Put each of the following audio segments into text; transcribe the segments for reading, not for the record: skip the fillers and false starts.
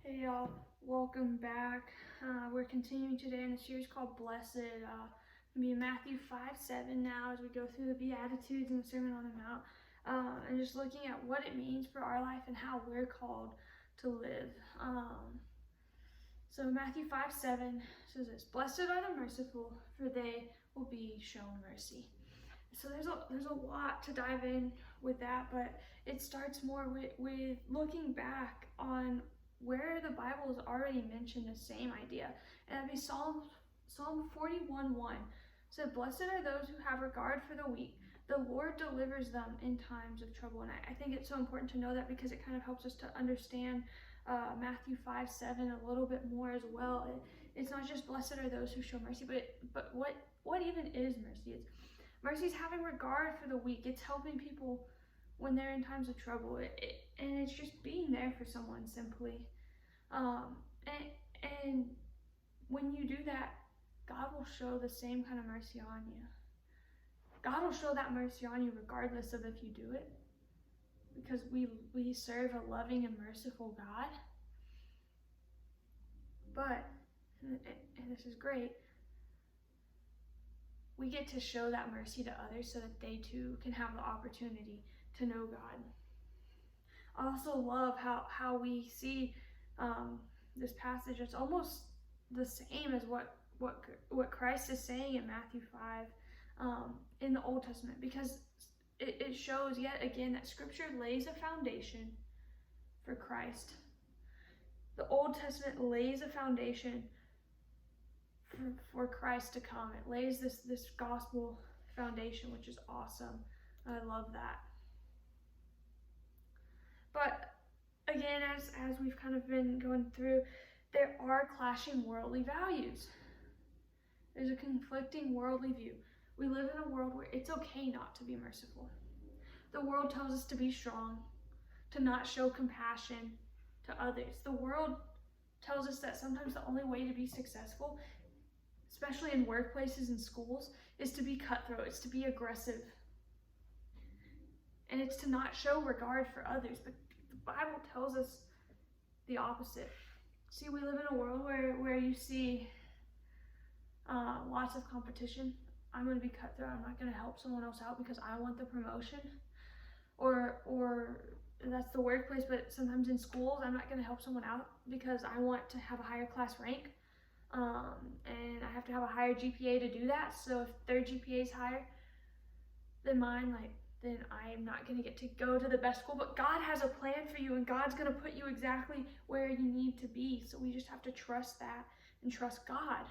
Hey y'all, welcome back. We're continuing today in a series called Blessed. It'll be in Matthew 5:7 now as we go through the Beatitudes and the Sermon on the Mount, and just looking at what it means for our life and how we're called to live. So Matthew 5:7 says this: "Blessed are the merciful, for they will be shown mercy." So there's a lot to dive in with that, but it starts more with looking back on where the Bible has already mentioned the same idea. And that'd be Psalm 41:1 said, "Blessed are those who have regard for the weak. The Lord delivers them in times of trouble." And I think it's so important to know that because it kind of helps us to understand Matthew 5:7 a little bit more as well. It's not just blessed are those who show mercy, but what even is mercy? Mercy is having regard for the weak. It's helping people when they're in times of trouble. And it's just being there for someone simply. And when you do that, God will show the same kind of mercy on you. God will show that mercy on you regardless of if you do it. Because we serve a loving and merciful God. But, and this is great, we get to show that mercy to others so that they too can have the opportunity to know God. I also love how we see this passage. It's almost the same as what Christ is saying in Matthew 5 in the Old Testament, because it shows yet again that Scripture lays a foundation for Christ. The Old Testament lays a foundation for Christ to come. It lays this gospel foundation, which is awesome. I love that. But again, as we've kind of been going through, there are clashing worldly values. There's a conflicting worldly view. We live in a world where it's okay not to be merciful. The world tells us to be strong, to not show compassion to others. The world tells us that sometimes the only way to be successful, especially in workplaces and schools, is to be cutthroat, it's to be aggressive. And it's to not show regard for others. But the Bible tells us the opposite. See, we live in a world where you see lots of competition. I'm going to be cutthroat. I'm not going to help someone else out because I want the promotion. Or that's the workplace, but sometimes in schools, I'm not going to help someone out because I want to have a higher class rank. And I have to have a higher GPA to do that. So if their GPA is higher than mine, then I'm not going to get to go to the best school. But God has a plan for you, and God's going to put you exactly where you need to be. So we just have to trust that and trust God.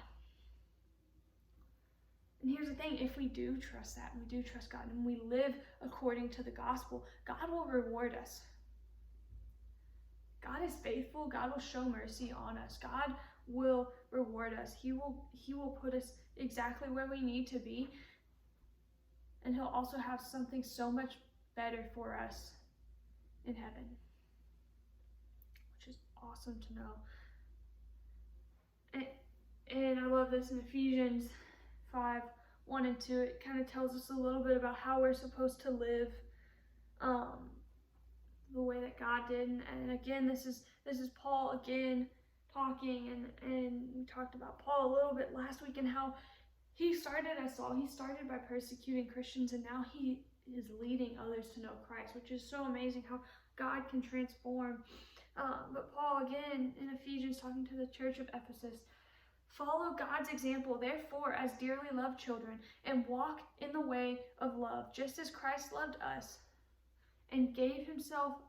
And here's the thing, if we do trust that, and we do trust God, and we live according to the gospel, God will reward us. God is faithful. God will show mercy on us. God will reward us. He will put us exactly where we need to be. And He'll also have something so much better for us in heaven, which is awesome to know. And I love this in Ephesians 5:1 and 2. It kind of tells us a little bit about how we're supposed to live the way that God did. And again, this is Paul again talking, and we talked about Paul a little bit last week and how he started by persecuting Christians, and now he is leading others to know Christ, which is so amazing how God can transform. But Paul again in Ephesians, talking to the church of Ephesus: "Follow God's example, therefore, as dearly loved children, and walk in the way of love, just as Christ loved us and gave Himself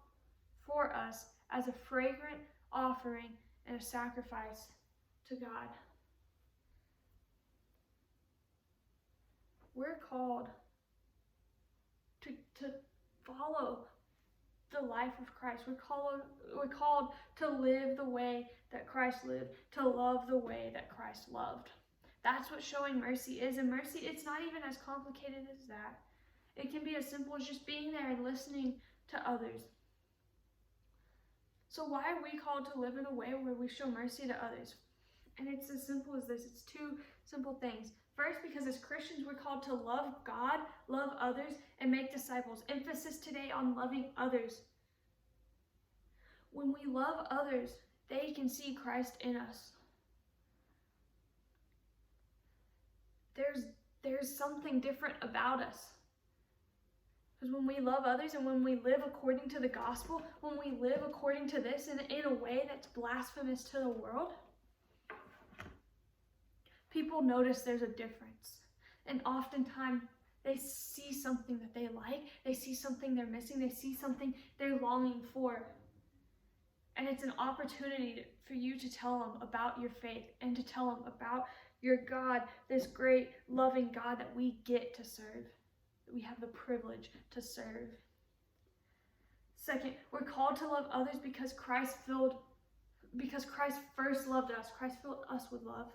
for us as a fragrant offering and a sacrifice to God." We're called to follow the life of Christ. We're called to live the way that Christ lived, to love the way that Christ loved. That's what showing mercy is. And mercy, it's not even as complicated as that. It can be as simple as just being there and listening to others. So why are we called to live in a way where we show mercy to others? And it's as simple as this. It's two simple things. First, because as Christians, we're called to love God, love others, and make disciples. Emphasis today on loving others. When we love others, they can see Christ in us. There's something different about us. Because when we love others and when we live according to the gospel, when we live according to this in a way that's blasphemous to the world, people notice there's a difference. And oftentimes they see something that they like, they see something they're missing, they see something they're longing for. And it's an opportunity for you to tell them about your faith and to tell them about your God, this great, loving God that we get to serve, that we have the privilege to serve. Second, we're called to love others because Christ first loved us. Christ filled us with love.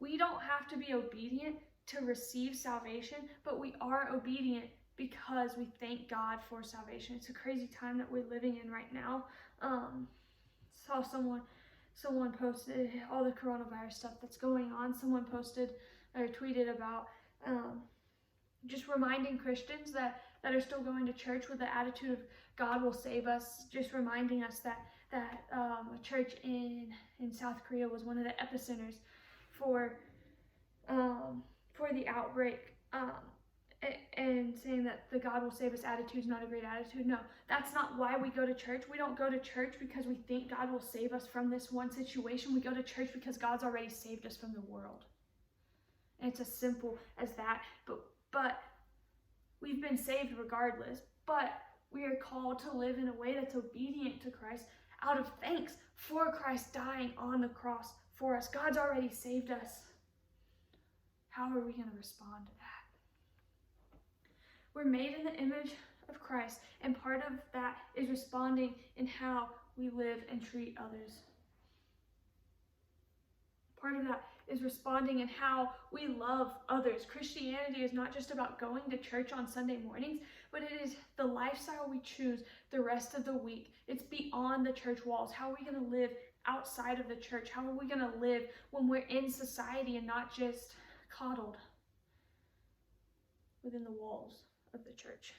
We don't have to be obedient to receive salvation, but we are obedient because we thank God for salvation. It's a crazy time that we're living in right now. Saw someone posted all the coronavirus stuff that's going on. Someone posted or tweeted about just reminding Christians that are still going to church with the attitude of God will save us, just reminding us that a church in South Korea was one of the epicenters for the outbreak, and saying that the God will save us attitude is not a great attitude. No, that's not why we go to church. We don't go to church because we think God will save us from this one situation. We go to church because God's already saved us from the world. And it's as simple as that. But we've been saved regardless. But we are called to live in a way that's obedient to Christ out of thanks for Christ dying on the cross for us. God's already saved us. How are we going to respond to that? We're made in the image of Christ, and part of that is responding in how we live and treat others. Part of that is responding in how we love others. Christianity is not just about going to church on Sunday mornings, but it is the lifestyle we choose the rest of the week. It's beyond the church walls. How are we going to live outside of the church? How are we going to live when we're in society and not just coddled within the walls of the church?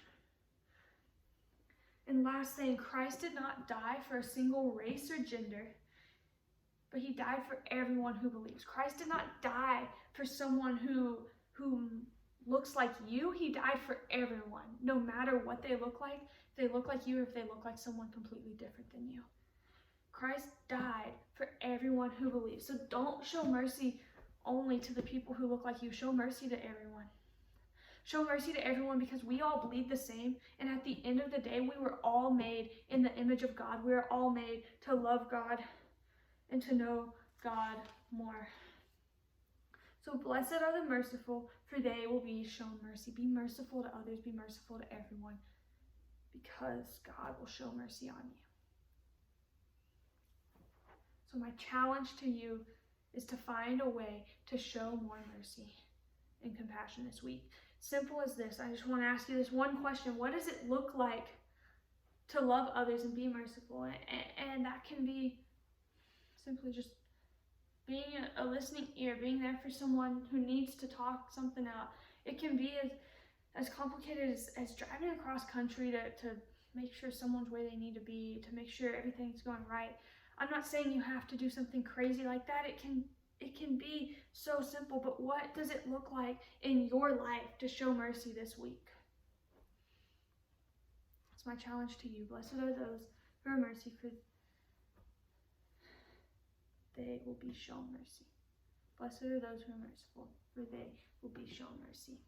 And last thing, Christ did not die for a single race or gender, but he died for everyone who believes. Christ did not die for someone who looks like you. He died for everyone, no matter what they look like. If they look like you or if they look like someone completely different than you. Christ died for everyone who believes. So don't show mercy only to the people who look like you. Show mercy to everyone. Show mercy to everyone because we all bleed the same. And at the end of the day, we were all made in the image of God. We are all made to love God and to know God more. So blessed are the merciful, for they will be shown mercy. Be merciful to others. Be merciful to everyone, because God will show mercy on you. So my challenge to you is to find a way to show more mercy and compassion this week. Simple as this. I just want to ask you this one question. What does it look like to love others and be merciful? And that can be simply just being a listening ear, being there for someone who needs to talk something out. It can be as complicated as driving across country to make sure someone's where they need to be, to make sure everything's going right. I'm not saying you have to do something crazy like that. It can be so simple, but what does it look like in your life to show mercy this week? That's my challenge to you. Blessed are those who are mercy, for they will be shown mercy. Blessed are those who are merciful, for they will be shown mercy.